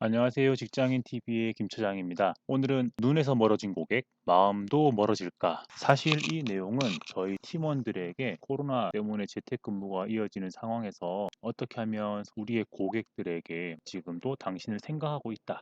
안녕하세요. 직장인 TV의 김 차장입니다. 오늘은 눈에서 멀어진 고객, 마음도 멀어질까? 사실 이 내용은 저희 팀원들에게 코로나 때문에 재택근무가 이어지는 상황에서 어떻게 하면 우리의 고객들에게 지금도 당신을 생각하고 있다.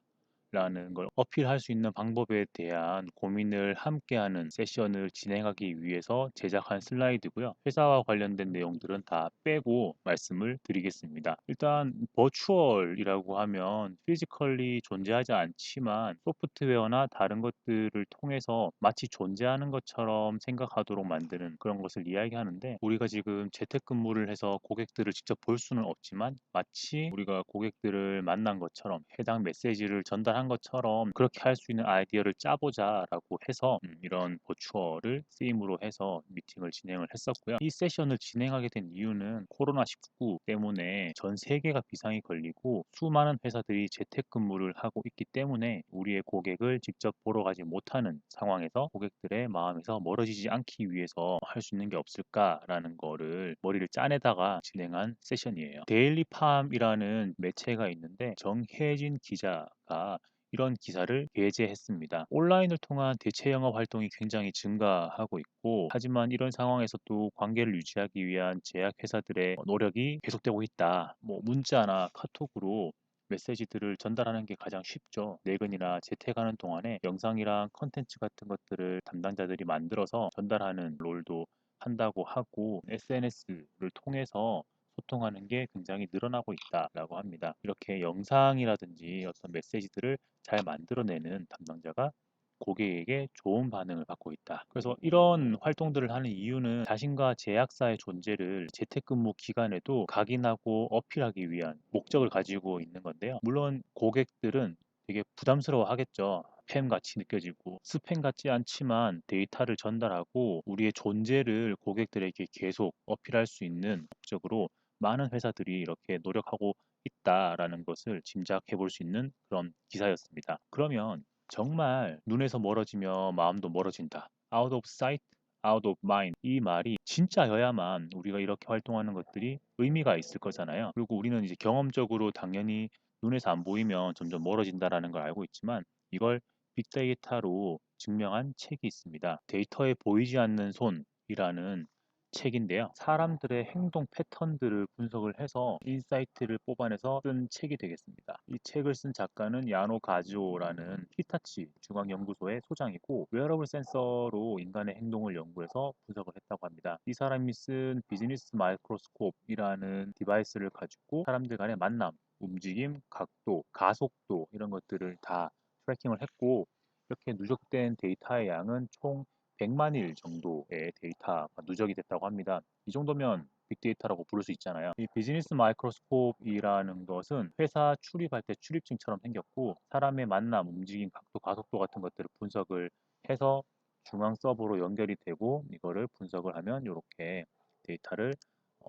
라는 걸 어필할 수 있는 방법에 대한 고민을 함께하는 세션을 진행하기 위해서 제작한 슬라이드고요. 회사와 관련된 내용들은 다 빼고 말씀을 드리겠습니다. 일단 버추얼이라고 하면 피지컬리 존재하지 않지만 소프트웨어나 다른 것들을 통해서 마치 존재하는 것처럼 생각하도록 만드는 그런 것을 이야기하는데, 우리가 지금 재택근무를 해서 고객들을 직접 볼 수는 없지만 마치 우리가 고객들을 만난 것처럼 해당 메시지를 전달한 것처럼 그렇게 할 수 있는 아이디어를 짜보자라고 해서 이런 버추얼을 쓰임으로 해서 미팅을 진행을 했었고요. 이 세션을 진행하게 된 이유는 코로나19 때문에 전 세계가 비상이 걸리고 수많은 회사들이 재택근무를 하고 있기 때문에 우리의 고객을 직접 보러 가지 못하는 상황에서 고객들의 마음에서 멀어지지 않기 위해서 할 수 있는 게 없을까라는 거를 머리를 짜내다가 진행한 세션이에요. 데일리팜이라는 매체가 있는데 정혜진 기자가 이런 기사를 게재했습니다. 온라인을 통한 대체 영업 활동이 굉장히 증가하고 있고, 하지만 이런 상황에서도 관계를 유지하기 위한 제약회사들의 노력이 계속되고 있다. 문자나 카톡으로 메시지들을 전달하는 게 가장 쉽죠. 내근이나 재택하는 동안에 영상이랑 컨텐츠 같은 것들을 담당자들이 만들어서 전달하는 롤도 한다고 하고, SNS를 통해서 소통하는 게 굉장히 늘어나고 있다라고 합니다. 이렇게 영상이라든지 어떤 메시지들을 잘 만들어내는 담당자가 고객에게 좋은 반응을 받고 있다. 그래서 이런 활동들을 하는 이유는 자신과 제약사의 존재를 재택근무 기간에도 각인하고 어필하기 위한 목적을 가지고 있는 건데요. 물론 고객들은 되게 부담스러워 하겠죠. 스팸 같이 느껴지고, 스팸 같지 않지만 데이터를 전달하고 우리의 존재를 고객들에게 계속 어필할 수 있는 목적으로 많은 회사들이 이렇게 노력하고 있다라는 것을 짐작해 볼 수 있는 그런 기사였습니다. 그러면 정말 눈에서 멀어지며 마음도 멀어진다. Out of sight, out of mind. 이 말이 진짜여야만 우리가 이렇게 활동하는 것들이 의미가 있을 거잖아요. 그리고 우리는 이제 경험적으로 당연히 눈에서 안 보이면 점점 멀어진다라는 걸 알고 있지만, 이걸 빅데이터로 증명한 책이 있습니다. 데이터에 보이지 않는 손이라는 책인데요. 사람들의 행동 패턴들을 분석을 해서 인사이트를 뽑아내서 쓴 책이 되겠습니다. 이 책을 쓴 작가는 야노 가지오라는 히타치 중앙연구소의 소장이고, 웨어러블 센서로 인간의 행동을 연구해서 분석을 했다고 합니다. 이 사람이 쓴 비즈니스 마이크로스코프이라는 디바이스를 가지고 사람들 간의 만남, 움직임, 각도, 가속도 이런 것들을 다 트래킹을 했고, 이렇게 누적된 데이터의 양은 총 100만 일 정도의 데이터가 누적이 됐다고 합니다. 이 정도면 빅데이터라고 부를 수 있잖아요. 이 비즈니스 마이크로스코프이라는 것은 회사 출입할 때 출입증처럼 생겼고, 사람의 만남, 움직임, 각도, 가속도 같은 것들을 분석을 해서 중앙 서버로 연결이 되고, 이거를 분석을 하면 이렇게 데이터를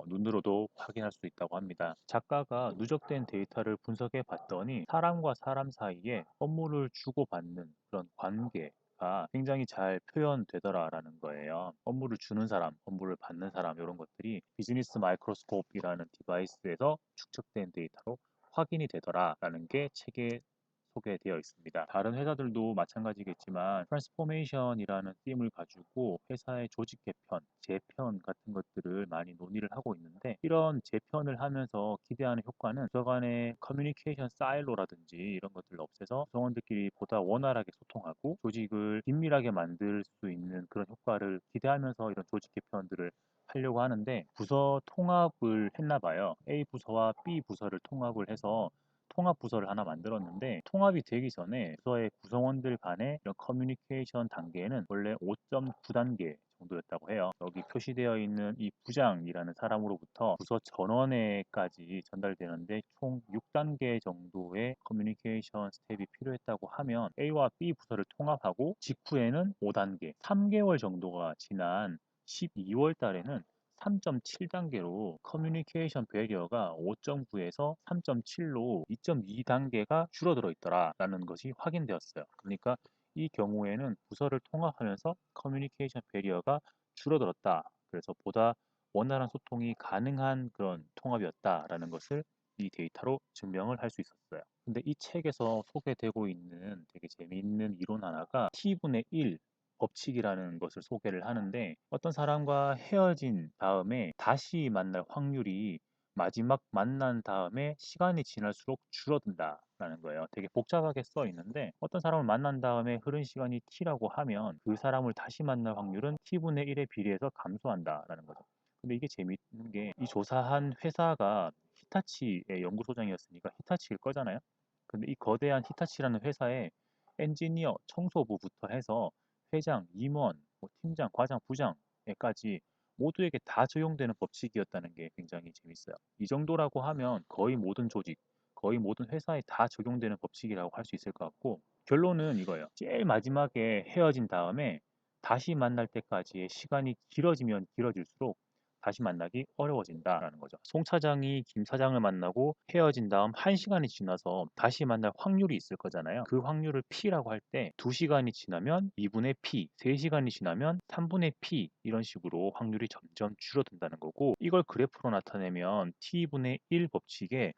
눈으로도 확인할 수 있다고 합니다. 작가가 누적된 데이터를 분석해 봤더니 사람과 사람 사이에 업무를 주고받는 그런 관계가 굉장히 잘 표현되더라라는 거예요. 업무를 주는 사람, 업무를 받는 사람 이런 것들이 비즈니스 마이크로스코프이라는 디바이스에서 축적된 데이터로 확인이 되더라라는 게 책에 소개되어 있습니다. 다른 회사들도 마찬가지겠지만 트랜스포메이션이라는 팀을 가지고 회사의 조직 개편, 재편 같은 것들을 많이 논의를 하고 있는데, 이런 재편을 하면서 기대하는 효과는 부서간의 커뮤니케이션 사일로라든지 이런 것들을 없애서 구성원들끼리 보다 원활하게 소통하고 조직을 긴밀하게 만들 수 있는 그런 효과를 기대하면서 이런 조직 개편들을 하려고 하는데, 부서 통합을 했나 봐요. A 부서와 B 부서를 통합을 해서 통합 부서를 하나 만들었는데, 통합이 되기 전에 부서의 구성원들 간의 이런 커뮤니케이션 단계는 원래 5.9단계 정도였다고 해요. 여기 표시되어 있는 이 부장이라는 사람으로부터 부서 전원에까지 전달되는데 총 6단계 정도의 커뮤니케이션 스텝이 필요했다고 하면, A와 B 부서를 통합하고 직후에는 5단계, 3개월 정도가 지난 12월 달에는 3.7단계로 커뮤니케이션 배리어가 5.9에서 3.7로 2.2단계가 줄어들어 있더라라는 것이 확인되었어요. 그러니까 이 경우에는 부서를 통합하면서 커뮤니케이션 배리어가 줄어들었다. 그래서 보다 원활한 소통이 가능한 그런 통합이었다라는 것을 이 데이터로 증명을 할 수 있었어요. 근데 이 책에서 소개되고 있는 되게 재미있는 이론 하나가 T분의 1 법칙이라는 것을 소개를 하는데, 어떤 사람과 헤어진 다음에 다시 만날 확률이 마지막 만난 다음에 시간이 지날수록 줄어든다라는 거예요. 되게 복잡하게 써 있는데, 어떤 사람을 만난 다음에 흐른 시간이 t라고 하면 그 사람을 다시 만날 확률은 t분의 1에 비례해서 감소한다라는 거죠. 근데 이게 재밌는 게, 이 조사한 회사가 히타치의 연구소장이었으니까 히타치일 거잖아요. 근데 이 거대한 히타치라는 회사의 엔지니어, 청소부부터 해서 회장, 임원, 뭐 팀장, 과장, 부장에까지 모두에게 다 적용되는 법칙이었다는 게 굉장히 재밌어요. 이 정도라고 하면 거의 모든 조직, 거의 모든 회사에 다 적용되는 법칙이라고 할 수 있을 것 같고, 결론은 이거예요. 제일 마지막에 헤어진 다음에 다시 만날 때까지의 시간이 길어지면 길어질수록 다시 만나기 어려워진다라는 거죠. 송 차장이 김 사장을 만나고 헤어진 다음 1시간이 지나서 다시 만날 확률이 있을 거잖아요. 그 확률을 P라고 할 때 2시간이 지나면 2분의 P, 3시간이 지나면 3분의 P, 이런 식으로 확률이 점점 줄어든다는 거고, 이걸 그래프로 나타내면 T분의 1 법칙에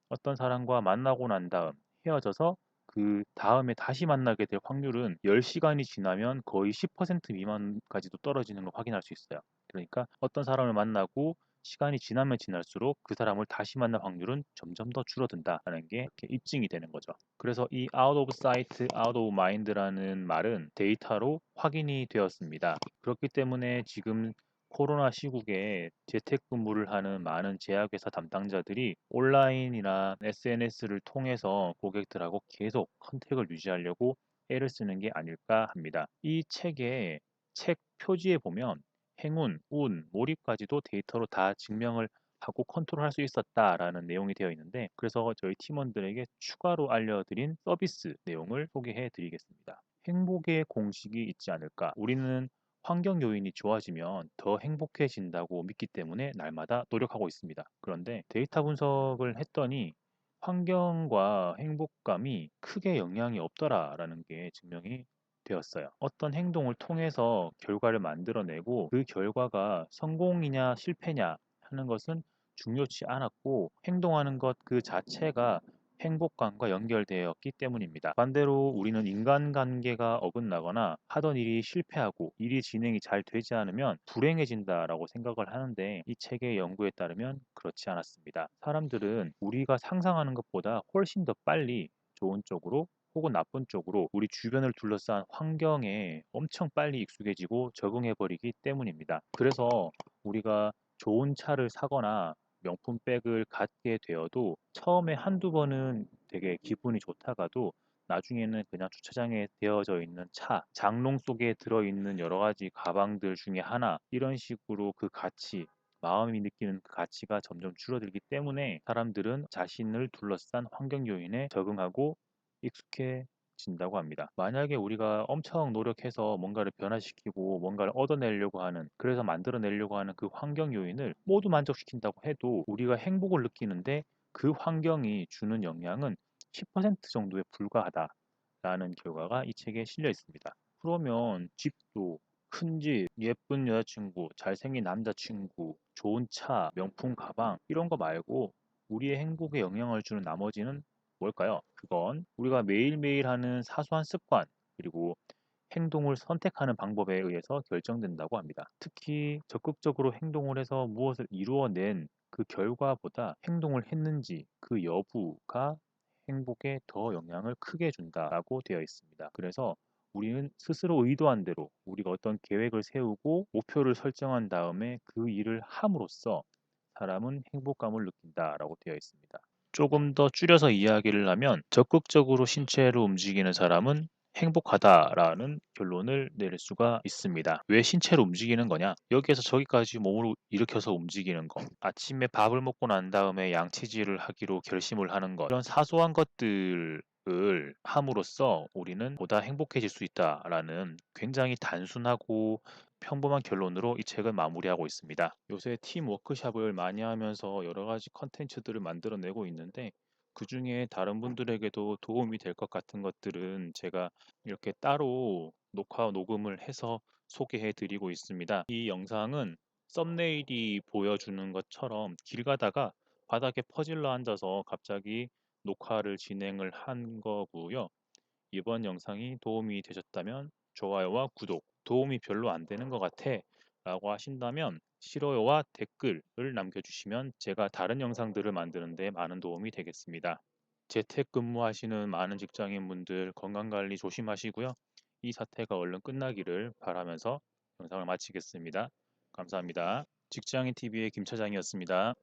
어떤 사람과 만나고 난 다음 헤어져서 그 다음에 다시 만나게 될 확률은 10시간이 지나면 거의 10% 미만까지도 떨어지는 걸 확인할 수 있어요. 그러니까 어떤 사람을 만나고 시간이 지나면 지날수록 그 사람을 다시 만날 확률은 점점 더 줄어든다는 게 이렇게 입증이 되는 거죠. 그래서 이 out of sight, out of mind라는 말은 데이터로 확인이 되었습니다. 그렇기 때문에 지금 코로나 시국에 재택근무를 하는 많은 제약회사 담당자들이 온라인이나 SNS를 통해서 고객들하고 계속 컨택을 유지하려고 애를 쓰는 게 아닐까 합니다. 이 책의 책 표지에 보면 행운, 운, 몰입까지도 데이터로 다 증명을 하고 컨트롤할 수 있었다라는 내용이 되어 있는데, 그래서 저희 팀원들에게 추가로 알려드린 서비스 내용을 소개해 드리겠습니다. 행복의 공식이 있지 않을까? 우리는 환경 요인이 좋아지면 더 행복해진다고 믿기 때문에 날마다 노력하고 있습니다. 그런데 데이터 분석을 했더니 환경과 행복감이 크게 영향이 없더라라는 게 증명이 되었어요. 어떤 행동을 통해서 결과를 만들어내고 그 결과가 성공이냐 실패냐 하는 것은 중요치 않았고, 행동하는 것 그 자체가 행복감과 연결되었기 때문입니다. 반대로 우리는 인간관계가 어긋나거나 하던 일이 실패하고 일이 진행이 잘 되지 않으면 불행해진다라고 생각을 하는데, 이 책의 연구에 따르면 그렇지 않았습니다. 사람들은 우리가 상상하는 것보다 훨씬 더 빨리 좋은 쪽으로 혹은 나쁜 쪽으로 우리 주변을 둘러싼 환경에 엄청 빨리 익숙해지고 적응해버리기 때문입니다. 그래서 우리가 좋은 차를 사거나 명품 백을 갖게 되어도 처음에 한두 번은 되게 기분이 좋다가도 나중에는 그냥 주차장에 되어져 있는 차, 장롱 속에 들어있는 여러 가지 가방들 중에 하나, 이런 식으로 그 가치, 마음이 느끼는 그 가치가 점점 줄어들기 때문에 사람들은 자신을 둘러싼 환경 요인에 적응하고 익숙해진다고 합니다. 만약에 우리가 엄청 노력해서 뭔가를 변화시키고 뭔가를 얻어내려고 하는, 그래서 만들어내려고 하는 그 환경 요인을 모두 만족시킨다고 해도 우리가 행복을 느끼는데 그 환경이 주는 영향은 10% 정도에 불과하다라는 결과가 이 책에 실려 있습니다. 그러면 집도, 큰 집, 예쁜 여자친구, 잘생긴 남자친구, 좋은 차, 명품 가방, 이런 거 말고 우리의 행복에 영향을 주는 나머지는 뭘까요? 그건 우리가 매일매일 하는 사소한 습관, 그리고 행동을 선택하는 방법에 의해서 결정된다고 합니다. 특히 적극적으로 행동을 해서 무엇을 이루어낸 그 결과보다 행동을 했는지 그 여부가 행복에 더 영향을 크게 준다라고 되어 있습니다. 그래서 우리는 스스로 의도한 대로 우리가 어떤 계획을 세우고 목표를 설정한 다음에 그 일을 함으로써 사람은 행복감을 느낀다라고 되어 있습니다. 조금 더 줄여서 이야기를 하면 적극적으로 신체를 움직이는 사람은 행복하다라는 결론을 내릴 수가 있습니다. 왜 신체를 움직이는 거냐? 여기에서 저기까지 몸을 일으켜서 움직이는 것, 아침에 밥을 먹고 난 다음에 양치질을 하기로 결심을 하는 것, 이런 사소한 것들을 함으로써 우리는 보다 행복해질 수 있다라는 굉장히 단순하고 평범한 결론으로 이 책을 마무리하고 있습니다. 요새 팀 워크샵을 많이 하면서 여러 가지 컨텐츠들을 만들어내고 있는데, 그 중에 다른 분들에게도 도움이 될 것 같은 것들은 제가 이렇게 따로 녹화 녹음을 해서 소개해 드리고 있습니다. 이 영상은 썸네일이 보여주는 것처럼 길 가다가 바닥에 퍼질러 앉아서 갑자기 녹화를 진행을 한 거고요. 이번 영상이 도움이 되셨다면 좋아요와 구독, 도움이 별로 안 되는 것 같아 라고 하신다면 싫어요와 댓글을 남겨주시면 제가 다른 영상들을 만드는 데 많은 도움이 되겠습니다. 재택근무하시는 많은 직장인분들 건강관리 조심하시고요. 이 사태가 얼른 끝나기를 바라면서 영상을 마치겠습니다. 감사합니다. 직장인TV의 김 차장이었습니다.